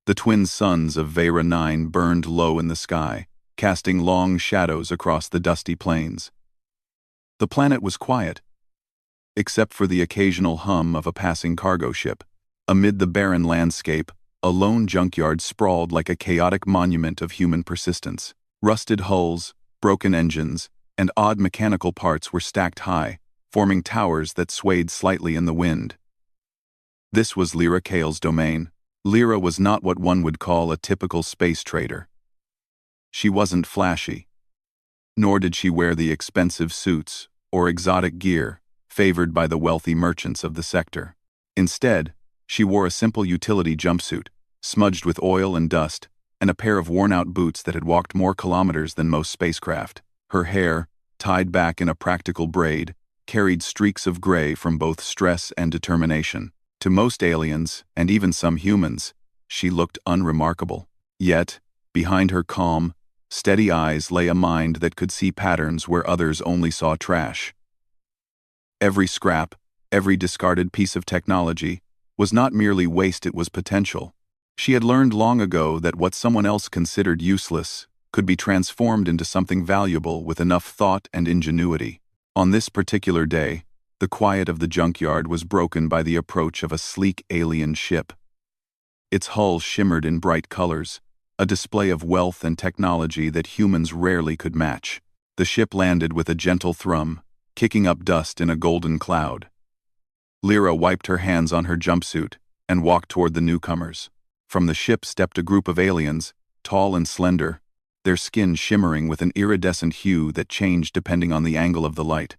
The twin suns of Vera 9 burned low in the sky, casting long shadows across the dusty plains. The planet was quiet, except for the occasional hum of a passing cargo ship. Amid the barren landscape, a lone junkyard sprawled like a chaotic monument of human persistence. Rusted hulls, broken engines, and odd mechanical parts were stacked high, forming towers that swayed slightly in the wind. This was Lyra Kale's domain. Lyra was not what one would call a typical space trader. She wasn't flashy, nor did she wear the expensive suits or exotic gear favored by the wealthy merchants of the sector. Instead, she wore a simple utility jumpsuit, smudged with oil and dust, and a pair of worn-out boots that had walked more kilometers than most spacecraft. Her hair, tied back in a practical braid, carried streaks of gray from both stress and determination. To most aliens, and even some humans, she looked unremarkable. Yet, behind her calm, steady eyes lay a mind that could see patterns where others only saw trash. Every scrap, every discarded piece of technology, was not merely waste, it was potential. She had learned long ago that what someone else considered useless could be transformed into something valuable with enough thought and ingenuity. On this particular day, the quiet of the junkyard was broken by the approach of a sleek alien ship. Its hull shimmered in bright colors, a display of wealth and technology that humans rarely could match. The ship landed with a gentle thrum, kicking up dust in a golden cloud. Lyra wiped her hands on her jumpsuit and walked toward the newcomers. From the ship stepped a group of aliens, tall and slender, their skin shimmering with an iridescent hue that changed depending on the angle of the light.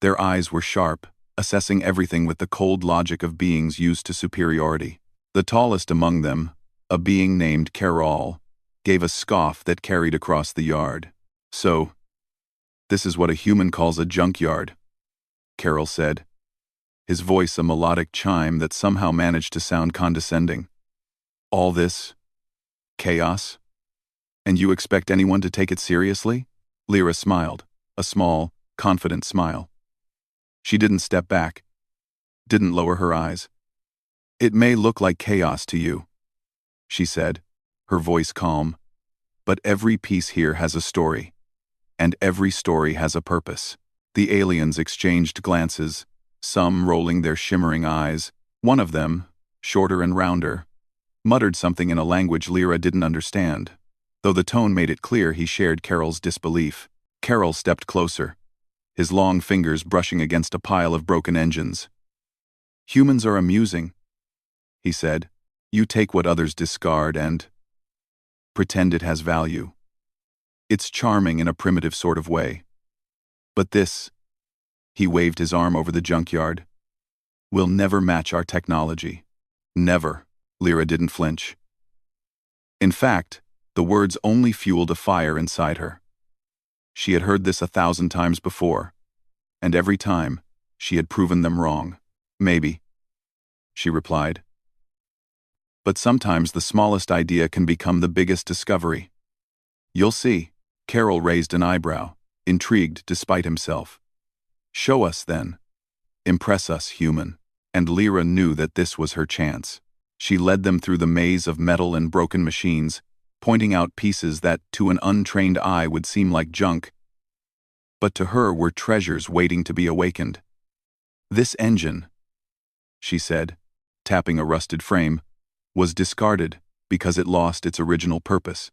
Their eyes were sharp, assessing everything with the cold logic of beings used to superiority. The tallest among them, a being named Carol, gave a scoff that carried across the yard. "So, this is what a human calls a junkyard," Carol said, his voice a melodic chime that somehow managed to sound condescending. "All this chaos? And you expect anyone to take it seriously?" Lyra smiled, a small, confident smile. She didn't step back, didn't lower her eyes. "It may look like chaos to you," she said, her voice calm, "but every piece here has a story, and every story has a purpose." The aliens exchanged glances, some rolling their shimmering eyes. One of them, shorter and rounder, muttered something in a language Lyra didn't understand, though the tone made it clear he shared Carol's disbelief. Carol stepped closer, his long fingers brushing against a pile of broken engines. "Humans are amusing," he said. "You take what others discard and pretend it has value. It's charming in a primitive sort of way. But this," he waved his arm over the junkyard, "will never match our technology. Never." Lyra didn't flinch. In fact, the words only fueled a fire inside her. She had heard this 1,000 times before, and every time, she had proven them wrong. "Maybe," she replied. "But sometimes the smallest idea can become the biggest discovery. You'll see." Carol raised an eyebrow, intrigued despite himself. "Show us, then. Impress us, human." And Lyra knew that this was her chance. She led them through the maze of metal and broken machines, pointing out pieces that, to an untrained eye, would seem like junk, but to her were treasures waiting to be awakened. "This engine," she said, tapping a rusted frame, "was discarded because it lost its original purpose.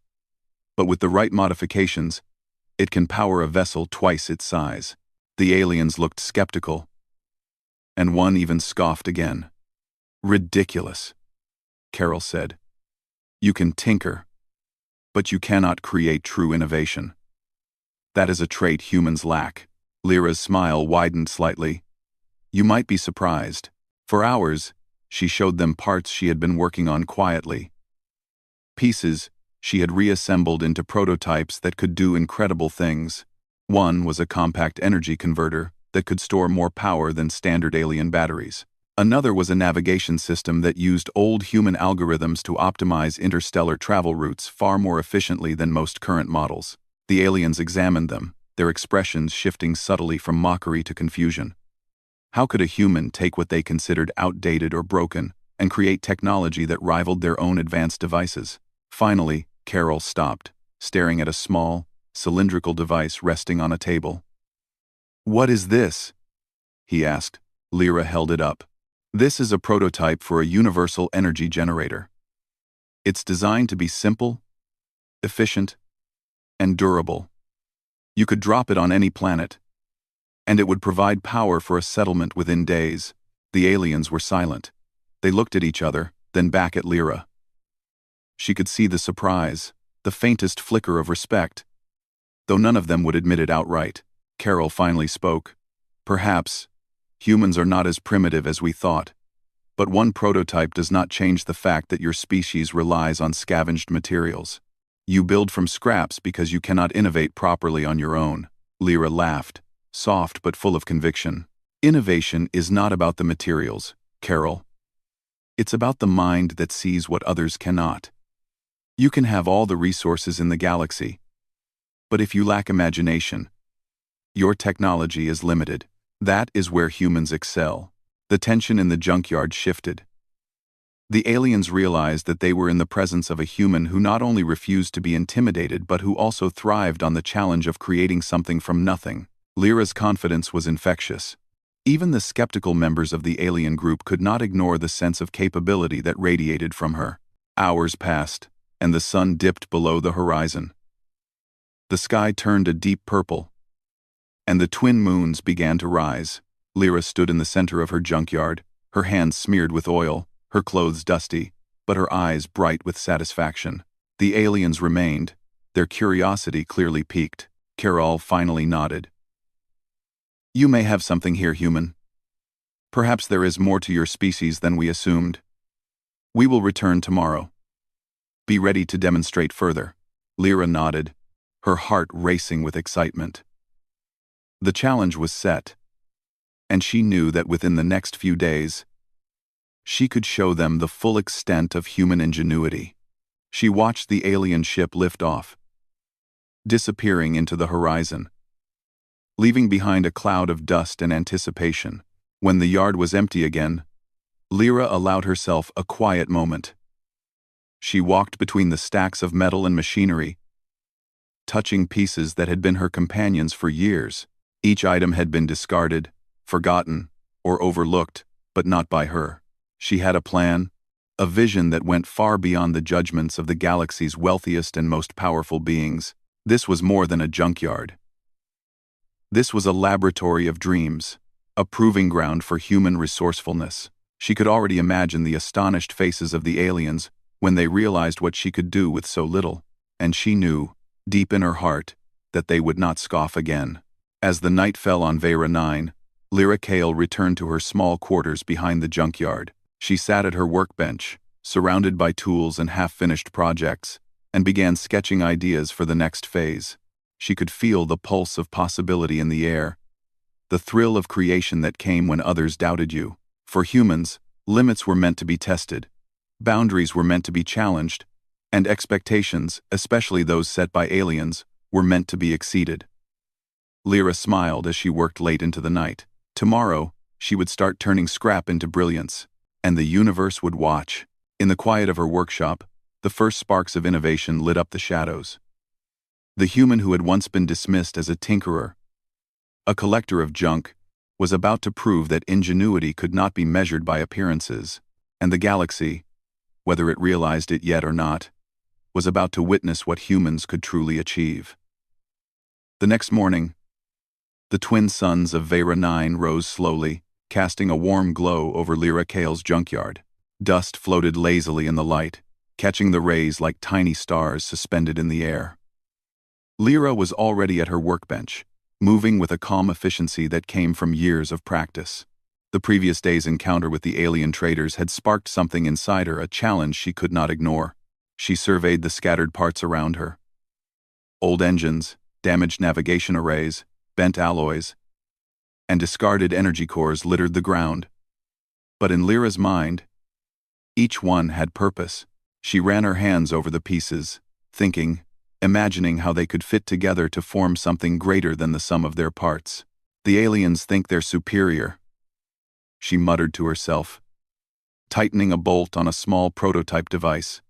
But with the right modifications, it can power a vessel twice its size." The aliens looked skeptical, and one even scoffed again. "Ridiculous," Carol said. "You can tinker, but you cannot create true innovation. That is a trait humans lack." Lyra's smile widened slightly. "You might be surprised." For hours, she showed them parts she had been working on quietly. Pieces she had reassembled into prototypes that could do incredible things. One was a compact energy converter that could store more power than standard alien batteries. Another was a navigation system that used old human algorithms to optimize interstellar travel routes far more efficiently than most current models. The aliens examined them, their expressions shifting subtly from mockery to confusion. How could a human take what they considered outdated or broken and create technology that rivaled their own advanced devices. Finally, Carol stopped, staring at a small, cylindrical device resting on a table. "What is this?" he asked. Lyra held it up. "This is a prototype for a universal energy generator. It's designed to be simple, efficient, and durable. You could drop it on any planet, and it would provide power for a settlement within days." The aliens were silent. They looked at each other, then back at Lyra. She could see the surprise, the faintest flicker of respect. Though none of them would admit it outright, Carol finally spoke. "Perhaps humans are not as primitive as we thought, but one prototype does not change the fact that your species relies on scavenged materials. You build from scraps because you cannot innovate properly on your own." Lyra laughed, soft but full of conviction. "Innovation is not about the materials, Carol. It's about the mind that sees what others cannot. You can have all the resources in the galaxy, but if you lack imagination, your technology is limited. That is where humans excel." The tension in the junkyard shifted. The aliens realized that they were in the presence of a human who not only refused to be intimidated but who also thrived on the challenge of creating something from nothing. Lyra's confidence was infectious. Even the skeptical members of the alien group could not ignore the sense of capability that radiated from her. Hours passed, and the sun dipped below the horizon. The sky turned a deep purple, and the twin moons began to rise. Lyra stood in the center of her junkyard, her hands smeared with oil, her clothes dusty, but her eyes bright with satisfaction. The aliens remained, their curiosity clearly piqued. Carol finally nodded. "You may have something here, human. Perhaps there is more to your species than we assumed. We will return tomorrow. Be ready to demonstrate further." Lyra nodded, her heart racing with excitement. The challenge was set, and she knew that within the next few days, she could show them the full extent of human ingenuity. She watched the alien ship lift off, disappearing into the horizon, leaving behind a cloud of dust and anticipation. When the yard was empty again, Lyra allowed herself a quiet moment. She walked between the stacks of metal and machinery, touching pieces that had been her companions for years. Each item had been discarded, forgotten, or overlooked, but not by her. She had a plan, a vision that went far beyond the judgments of the galaxy's wealthiest and most powerful beings. This was more than a junkyard. This was a laboratory of dreams, a proving ground for human resourcefulness. She could already imagine the astonished faces of the aliens when they realized what she could do with so little, and she knew, deep in her heart, that they would not scoff again. As the night fell on Vera 9, Lyra Kale returned to her small quarters behind the junkyard. She sat at her workbench, surrounded by tools and half-finished projects, and began sketching ideas for the next phase. She could feel the pulse of possibility in the air, the thrill of creation that came when others doubted you. For humans, limits were meant to be tested, boundaries were meant to be challenged, and expectations, especially those set by aliens, were meant to be exceeded. Lyra smiled as she worked late into the night. Tomorrow, she would start turning scrap into brilliance, and the universe would watch. In the quiet of her workshop, the first sparks of innovation lit up the shadows. The human who had once been dismissed as a tinkerer, a collector of junk, was about to prove that ingenuity could not be measured by appearances, and the galaxy, whether it realized it yet or not, was about to witness what humans could truly achieve. The next morning, the twin suns of Vera 9 rose slowly, casting a warm glow over Lyra Kale's junkyard. Dust floated lazily in the light, catching the rays like tiny stars suspended in the air. Lyra was already at her workbench, moving with a calm efficiency that came from years of practice. The previous day's encounter with the alien traders had sparked something inside her, a challenge she could not ignore. She surveyed the scattered parts around her. Old engines, damaged navigation arrays, bent alloys, and discarded energy cores littered the ground. But in Lyra's mind, each one had purpose. She ran her hands over the pieces, thinking, imagining how they could fit together to form something greater than the sum of their parts. "The aliens think they're superior," she muttered to herself. tightening a bolt on a small prototype device.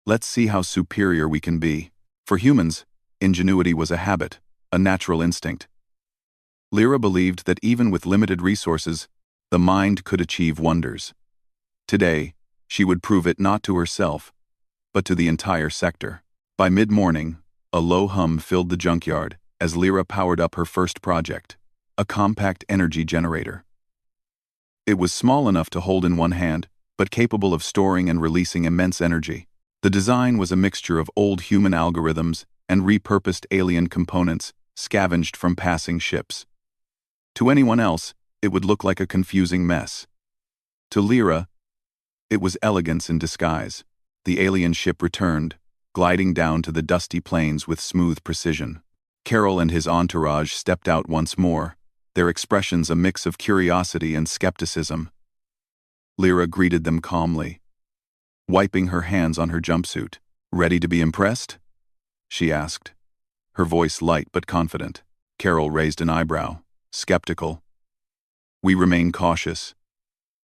Let's see how superior we can be. For humans, ingenuity was a habit, a natural instinct. Lyra believed that even with limited resources, the mind could achieve wonders. Today, she would prove it not to herself, but to the entire sector. By mid-morning, a low hum filled the junkyard as Lyra powered up her first project, a compact energy generator. It was small enough to hold in one hand, but capable of storing and releasing immense energy. The design was a mixture of old human algorithms and repurposed alien components scavenged from passing ships. To anyone else, it would look like a confusing mess. To Lyra, it was elegance in disguise. The alien ship returned, gliding down to the dusty plains with smooth precision. Carol and his entourage stepped out once more, their expressions a mix of curiosity and skepticism. Lyra greeted them calmly, wiping her hands on her jumpsuit. "Ready to be impressed?" she asked, her voice light but confident. Carol raised an eyebrow, skeptical. "We remain cautious.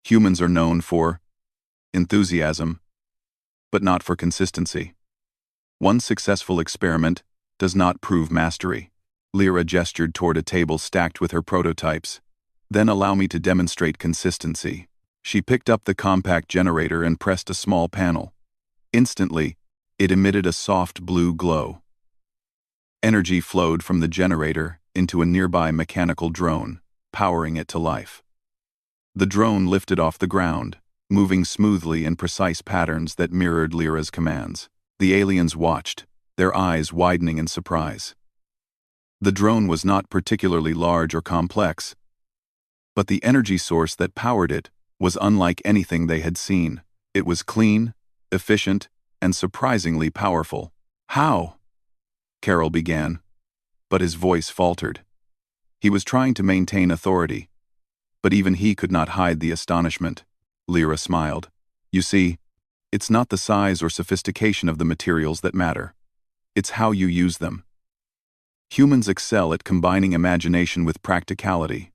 Humans are known for enthusiasm, but not for consistency. One successful experiment does not prove mastery." Lyra gestured toward a table stacked with her prototypes. "Then allow me to demonstrate consistency." She picked up the compact generator and pressed a small panel. Instantly, it emitted a soft blue glow. Energy flowed from the generator into a nearby mechanical drone, powering it to life. The drone lifted off the ground, moving smoothly in precise patterns that mirrored Lyra's commands. The aliens watched, their eyes widening in surprise. The drone was not particularly large or complex, but the energy source that powered it was unlike anything they had seen. It was clean, efficient, and surprisingly powerful. "How?" Carol began, but his voice faltered. He was trying to maintain authority, but even he could not hide the astonishment. Lyra smiled. "You see, it's not the size or sophistication of the materials that matter. It's how you use them. Humans excel at combining imagination with practicality.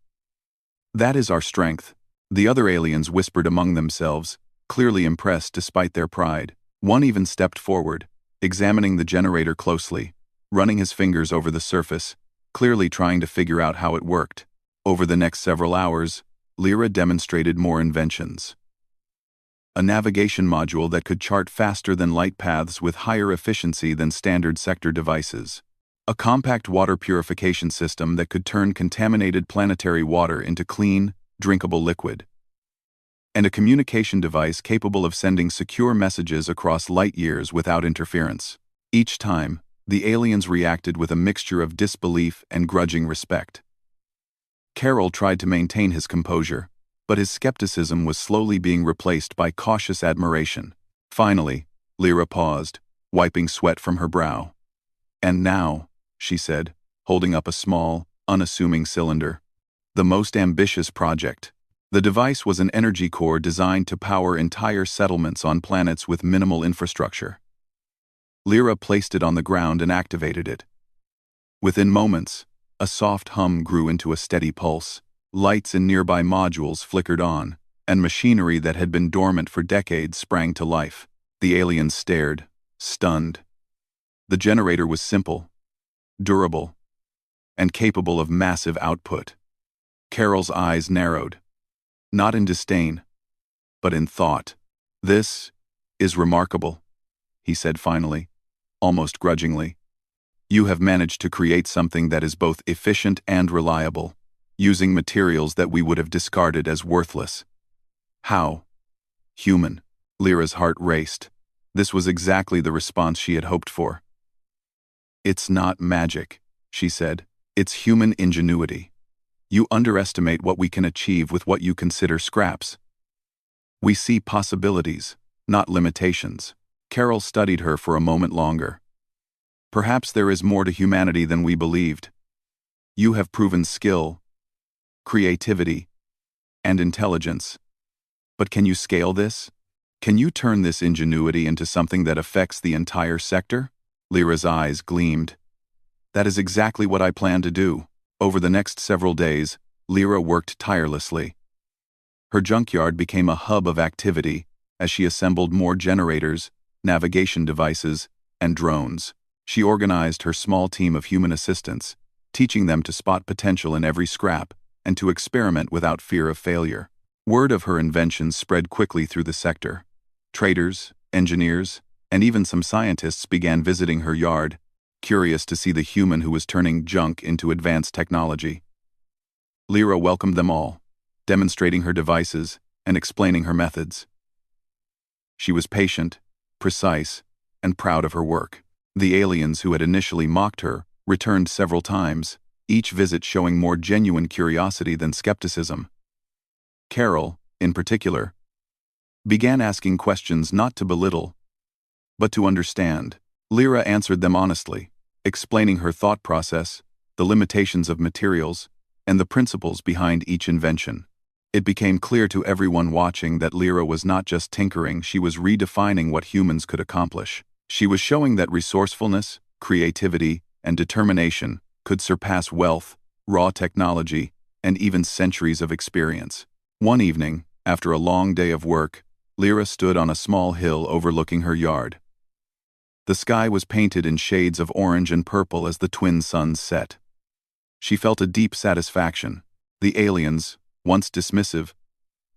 That is our strength." The other aliens whispered among themselves, clearly impressed despite their pride. One even stepped forward, examining the generator closely, running his fingers over the surface, clearly trying to figure out how it worked. Over the next several hours, Lyra demonstrated more inventions. A navigation module that could chart faster than light paths with higher efficiency than standard sector devices. A compact water purification system that could turn contaminated planetary water into clean, drinkable liquid. And a communication device capable of sending secure messages across light years without interference. Each time, the aliens reacted with a mixture of disbelief and grudging respect. Carol tried to maintain his composure, but his skepticism was slowly being replaced by cautious admiration. Finally, Lyra paused, wiping sweat from her brow. "And now," she said, holding up a small, unassuming cylinder. "The most ambitious project." The device was an energy core designed to power entire settlements on planets with minimal infrastructure. Lyra placed it on the ground and activated it. Within moments, a soft hum grew into a steady pulse. Lights in nearby modules flickered on, and machinery that had been dormant for decades sprang to life. The aliens stared, stunned. The generator was simple, durable, and capable of massive output. Carol's eyes narrowed, not in disdain, but in thought. "This is remarkable," he said finally, almost grudgingly. "You have managed to create something that is both efficient and reliable, using materials that we would have discarded as worthless." "How?" "Human." Lyra's heart raced. This was exactly the response she had hoped for. "It's not magic," she said. "It's human ingenuity. You underestimate what we can achieve with what you consider scraps. We see possibilities, not limitations." Carol studied her for a moment longer. "Perhaps there is more to humanity than we believed. You have proven skill, creativity, and intelligence. But can you scale this? Can you turn this ingenuity into something that affects the entire sector?" Lyra's eyes gleamed. "That is exactly what I plan to do." Over the next several days, Lyra worked tirelessly. Her junkyard became a hub of activity as she assembled more generators, navigation devices, and drones. She organized her small team of human assistants, teaching them to spot potential in every scrap and to experiment without fear of failure. Word of her inventions spread quickly through the sector. Traders, engineers, and even some scientists began visiting her yard, curious to see the human who was turning junk into advanced technology. Lyra welcomed them all, demonstrating her devices and explaining her methods. She was patient, precise, and proud of her work. The aliens who had initially mocked her returned several times, each visit showing more genuine curiosity than skepticism. Carol, in particular, began asking questions not to belittle, but to understand. Lyra answered them honestly, explaining her thought process, the limitations of materials, and the principles behind each invention. It became clear to everyone watching that Lyra was not just tinkering, she was redefining what humans could accomplish. She was showing that resourcefulness, creativity, and determination could surpass wealth, raw technology, and even centuries of experience. One evening, after a long day of work, Lyra stood on a small hill overlooking her yard. The sky was painted in shades of orange and purple as the twin suns set. She felt a deep satisfaction. The aliens, once dismissive,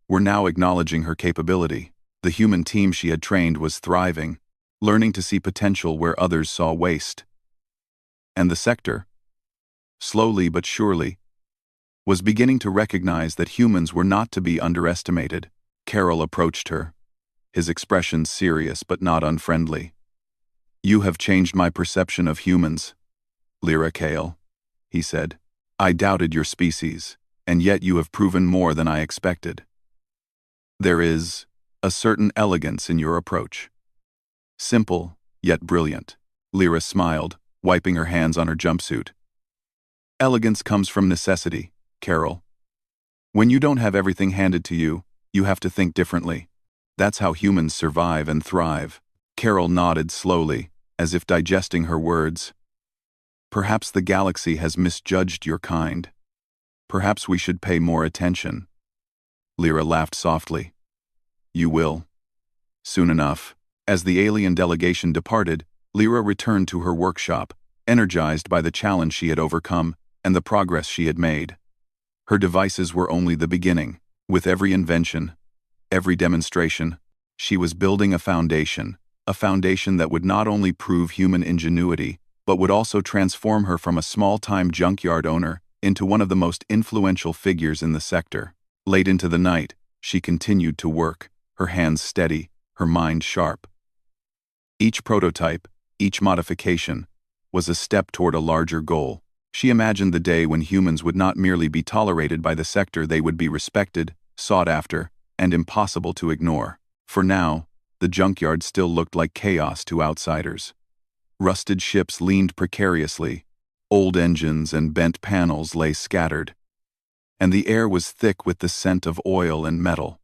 were now acknowledging her capability. The human team she had trained was thriving, learning to see potential where others saw waste. And the sector, slowly but surely, was beginning to recognize that humans were not to be underestimated. Carol approached her, his expression serious but not unfriendly. "You have changed my perception of humans, Lyra Kale," he said. "I doubted your species, and yet you have proven more than I expected. There is a certain elegance in your approach. Simple, yet brilliant." Lyra smiled, wiping her hands on her jumpsuit. "Elegance comes from necessity, Carol. When you don't have everything handed to you, you have to think differently. That's how humans survive and thrive." Carol nodded slowly, as if digesting her words. "Perhaps the galaxy has misjudged your kind. Perhaps we should pay more attention." Lyra laughed softly. "You will. Soon enough." As the alien delegation departed, Lyra returned to her workshop, energized by the challenge she had overcome and the progress she had made. Her devices were only the beginning. With every invention, every demonstration, she was building a foundation that would not only prove human ingenuity, but would also transform her from a small-time junkyard owner into one of the most influential figures in the sector. Late into the night, she continued to work, her hands steady, her mind sharp. Each prototype, each modification, was a step toward a larger goal. She imagined the day when humans would not merely be tolerated by the sector, they would be respected, sought after, and impossible to ignore. For now, the junkyard still looked like chaos to outsiders. Rusted ships leaned precariously, old engines and bent panels lay scattered, and the air was thick with the scent of oil and metal.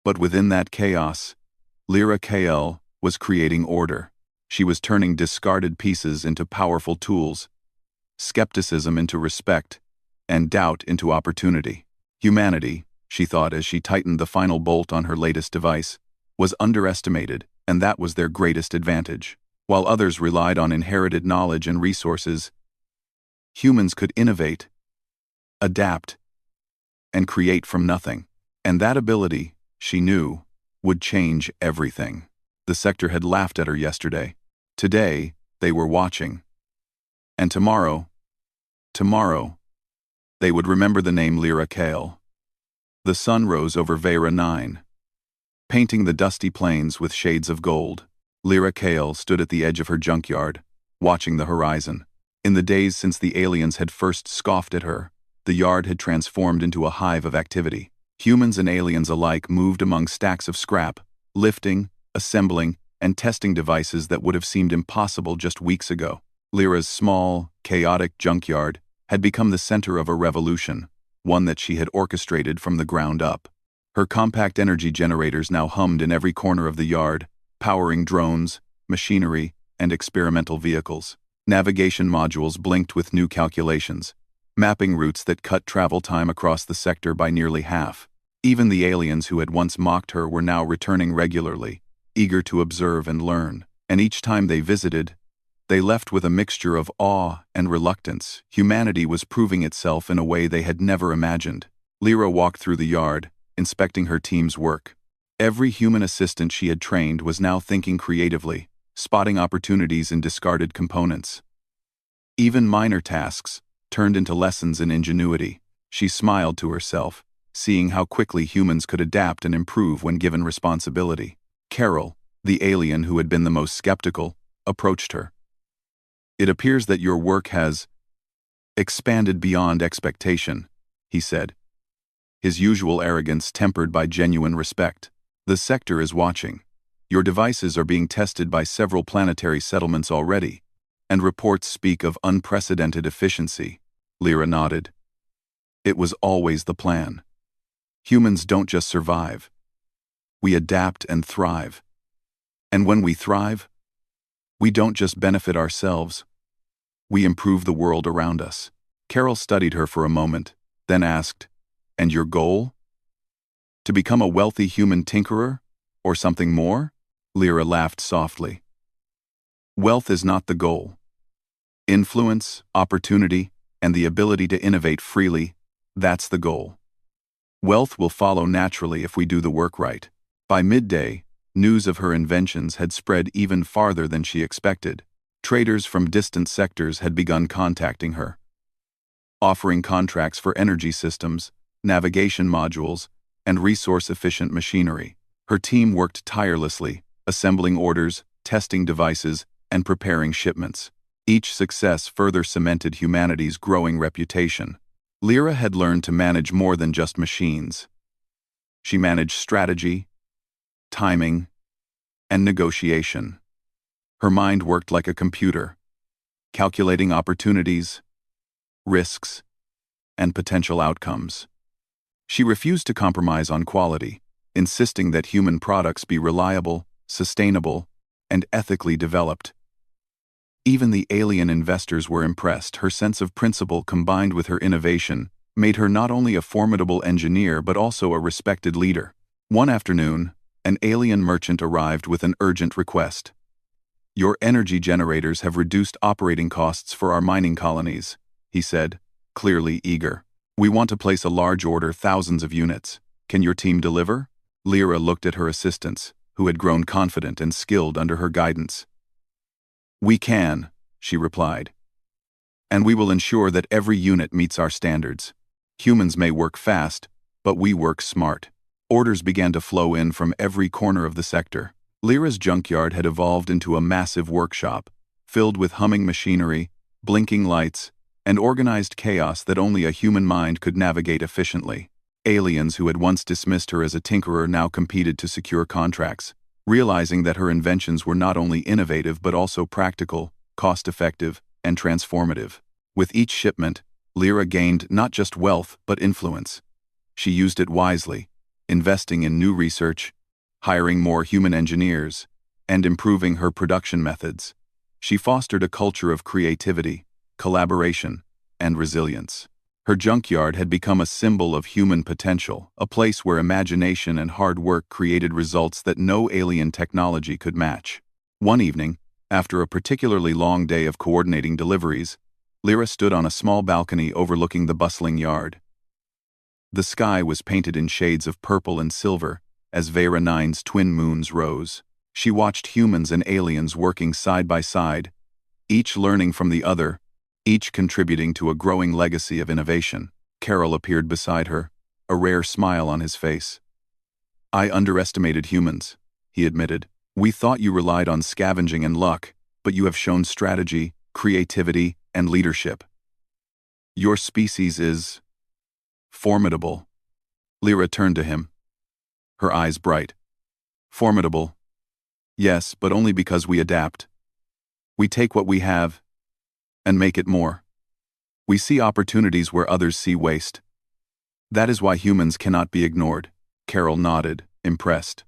But within that chaos, Lyra Kael was creating order. She was turning discarded pieces into powerful tools, skepticism into respect, and doubt into opportunity. Humanity, she thought as she tightened the final bolt on her latest device, was underestimated, and that was their greatest advantage. While others relied on inherited knowledge and resources, humans could innovate, adapt, and create from nothing. And that ability, she knew, would change everything. The sector had laughed at her yesterday. Today, they were watching. And tomorrow, they would remember the name Lyra Kale. The sun rose over Vera 9, painting the dusty plains with shades of gold. Lyra Kale stood at the edge of her junkyard, watching the horizon. In the days since the aliens had first scoffed at her, the yard had transformed into a hive of activity. Humans and aliens alike moved among stacks of scrap, lifting, assembling, and testing devices that would have seemed impossible just weeks ago. Lyra's small, chaotic junkyard had become the center of a revolution, one that she had orchestrated from the ground up. Her compact energy generators now hummed in every corner of the yard, powering drones, machinery, and experimental vehicles. Navigation modules blinked with new calculations, mapping routes that cut travel time across the sector by nearly half. Even the aliens who had once mocked her were now returning regularly, eager to observe and learn, and each time they visited, they left with a mixture of awe and reluctance. Humanity was proving itself in a way they had never imagined. Lyra walked through the yard, inspecting her team's work. Every human assistant she had trained was now thinking creatively, spotting opportunities in discarded components. Even minor tasks turned into lessons in ingenuity. She smiled to herself, seeing how quickly humans could adapt and improve when given responsibility. Carol, the alien who had been the most skeptical, approached her. "It appears that your work has expanded beyond expectation," he said, his usual arrogance tempered by genuine respect. "The sector is watching. Your devices are being tested by several planetary settlements already, and reports speak of unprecedented efficiency." Lyra nodded. It was always the plan. Humans don't just survive. We adapt and thrive. And when we thrive, we don't just benefit ourselves. We improve the world around us. Carol studied her for a moment, then asked, "And your goal? To become a wealthy human tinkerer? Or something more?" Lyra laughed softly. "Wealth is not the goal. Influence, opportunity, and the ability to innovate freely, that's the goal. Wealth will follow naturally if we do the work right." By midday, news of her inventions had spread even farther than she expected. Traders from distant sectors had begun contacting her, offering contracts for energy systems, navigation modules, and resource-efficient machinery. Her team worked tirelessly, assembling orders, testing devices, and preparing shipments. Each success further cemented humanity's growing reputation. Lyra had learned to manage more than just machines. She managed strategy, timing, and negotiation. Her mind worked like a computer, calculating opportunities, risks, and potential outcomes. She refused to compromise on quality, insisting that human products be reliable, sustainable, and ethically developed. Even the alien investors were impressed. Her sense of principle combined with her innovation made her not only a formidable engineer but also a respected leader. One afternoon, an alien merchant arrived with an urgent request. "Your energy generators have reduced operating costs for our mining colonies," he said, clearly eager. "We want to place a large order, thousands of units. Can your team deliver?" Lyra looked at her assistants, who had grown confident and skilled under her guidance. "We can," she replied. "And we will ensure that every unit meets our standards. Humans may work fast, but we work smart." Orders began to flow in from every corner of the sector. Lyra's junkyard had evolved into a massive workshop, filled with humming machinery, blinking lights, and organized chaos that only a human mind could navigate efficiently. Aliens who had once dismissed her as a tinkerer now competed to secure contracts, realizing that her inventions were not only innovative but also practical, cost-effective, and transformative. With each shipment, Lyra gained not just wealth but influence. She used it wisely, investing in new research, hiring more human engineers, and improving her production methods. She fostered a culture of creativity, collaboration, and resilience. Her junkyard had become a symbol of human potential, a place where imagination and hard work created results that no alien technology could match. One evening, after a particularly long day of coordinating deliveries, Lyra stood on a small balcony overlooking the bustling yard. The sky was painted in shades of purple and silver as Vera 9's twin moons rose. She watched humans and aliens working side by side, each learning from the other, each contributing to a growing legacy of innovation. Carol appeared beside her, a rare smile on his face. "I underestimated humans," he admitted. "We thought you relied on scavenging and luck, but you have shown strategy, creativity, and leadership. Your species is formidable." Lyra turned to him, her eyes bright. "Formidable? Yes, but only because we adapt. We take what we have and make it more. We see opportunities where others see waste. That is why humans cannot be ignored." Carol nodded, impressed.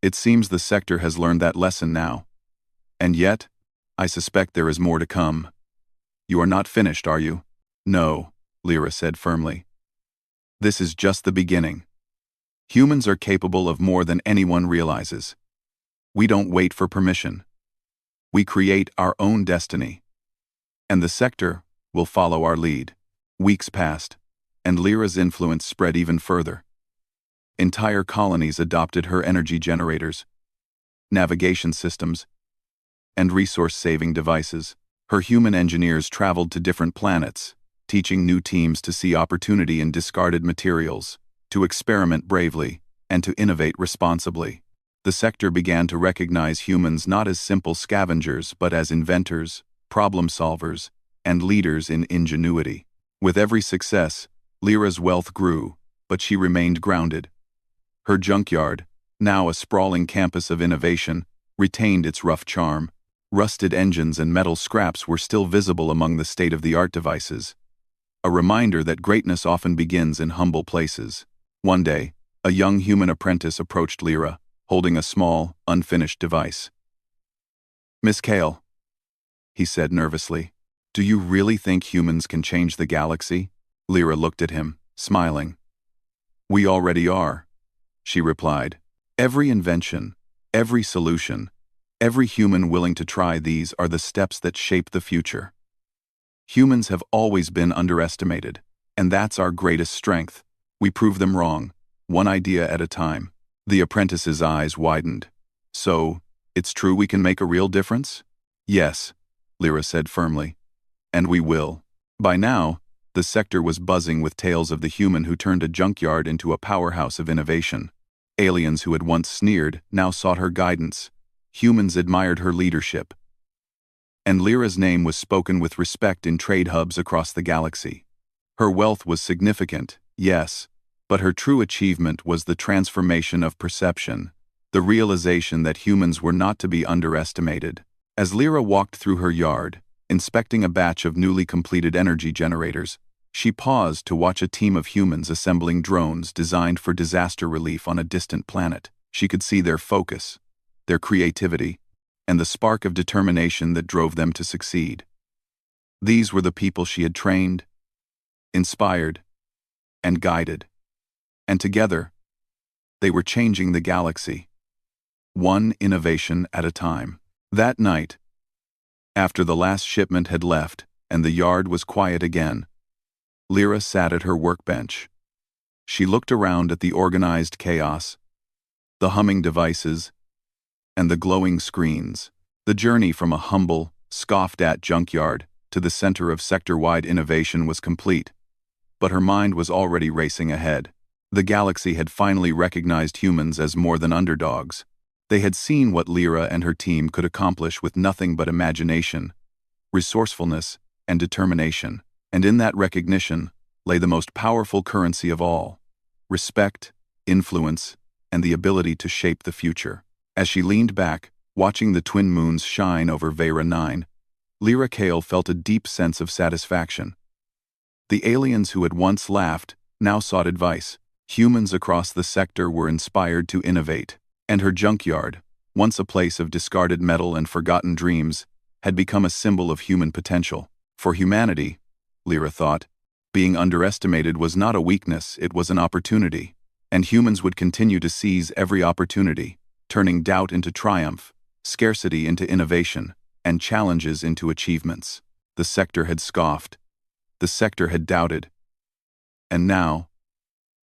"It seems the sector has learned that lesson now. And yet, I suspect there is more to come. You are not finished, are you?" "No," Lyra said firmly. "This is just the beginning. Humans are capable of more than anyone realizes. We don't wait for permission. We create our own destiny. And the sector will follow our lead. Weeks passed, and Lyra's influence spread even further. Entire colonies adopted her energy generators, navigation systems, and resource-saving devices. Her human engineers traveled to different planets, teaching new teams to see opportunity in discarded materials, to experiment bravely, and to innovate responsibly. The sector began to recognize humans not as simple scavengers but as inventors, problem solvers, and leaders in ingenuity. With every success, Lyra's wealth grew, but she remained grounded. Her junkyard, now a sprawling campus of innovation, retained its rough charm. Rusted engines and metal scraps were still visible among the state-of-the-art devices, a reminder that greatness often begins in humble places. One day, a young human apprentice approached Lyra, holding a small, unfinished device. "Miss Kale," he said nervously, "do you really think humans can change the galaxy?" Lyra looked at him, smiling. "We already are," she replied. "Every invention, every solution, every human willing to try these are the steps that shape the future. Humans have always been underestimated, and that's our greatest strength. We prove them wrong, one idea at a time." The apprentice's eyes widened. "So, it's true we can make a real difference?" "Yes," Lyra said firmly. "And we will." By now, the sector was buzzing with tales of the human who turned a junkyard into a powerhouse of innovation. Aliens who had once sneered now sought her guidance. Humans admired her leadership. And Lyra's name was spoken with respect in trade hubs across the galaxy. Her wealth was significant, yes, but her true achievement was the transformation of perception, the realization that humans were not to be underestimated. As Lyra walked through her yard, inspecting a batch of newly completed energy generators, she paused to watch a team of humans assembling drones designed for disaster relief on a distant planet. She could see their focus, their creativity, and the spark of determination that drove them to succeed. These were the people she had trained, inspired, and guided. And together, they were changing the galaxy, one innovation at a time. That night, after the last shipment had left and the yard was quiet again, Lyra sat at her workbench. She looked around at the organized chaos, the humming devices, and the glowing screens. The journey from a humble, scoffed-at junkyard to the center of sector-wide innovation was complete, but her mind was already racing ahead. The galaxy had finally recognized humans as more than underdogs. They had seen what Lyra and her team could accomplish with nothing but imagination, resourcefulness, and determination. And in that recognition lay the most powerful currency of all: respect, influence, and the ability to shape the future. As she leaned back, watching the twin moons shine over Vera 9, Lyra Kale felt a deep sense of satisfaction. The aliens who had once laughed now sought advice. Humans across the sector were inspired to innovate, and her junkyard, once a place of discarded metal and forgotten dreams, had become a symbol of human potential. For humanity, Lyra thought, being underestimated was not a weakness, it was an opportunity, and humans would continue to seize every opportunity, turning doubt into triumph, scarcity into innovation, and challenges into achievements. The sector had scoffed. The sector had doubted. And now,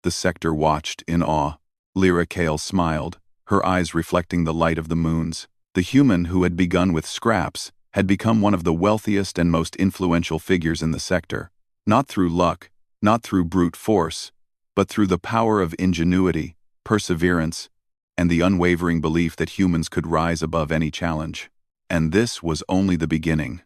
the sector watched in awe. Lyra Kale smiled, her eyes reflecting the light of the moons. The human who had begun with scraps had become one of the wealthiest and most influential figures in the sector, not through luck, not through brute force, but through the power of ingenuity, perseverance, and the unwavering belief that humans could rise above any challenge. And this was only the beginning.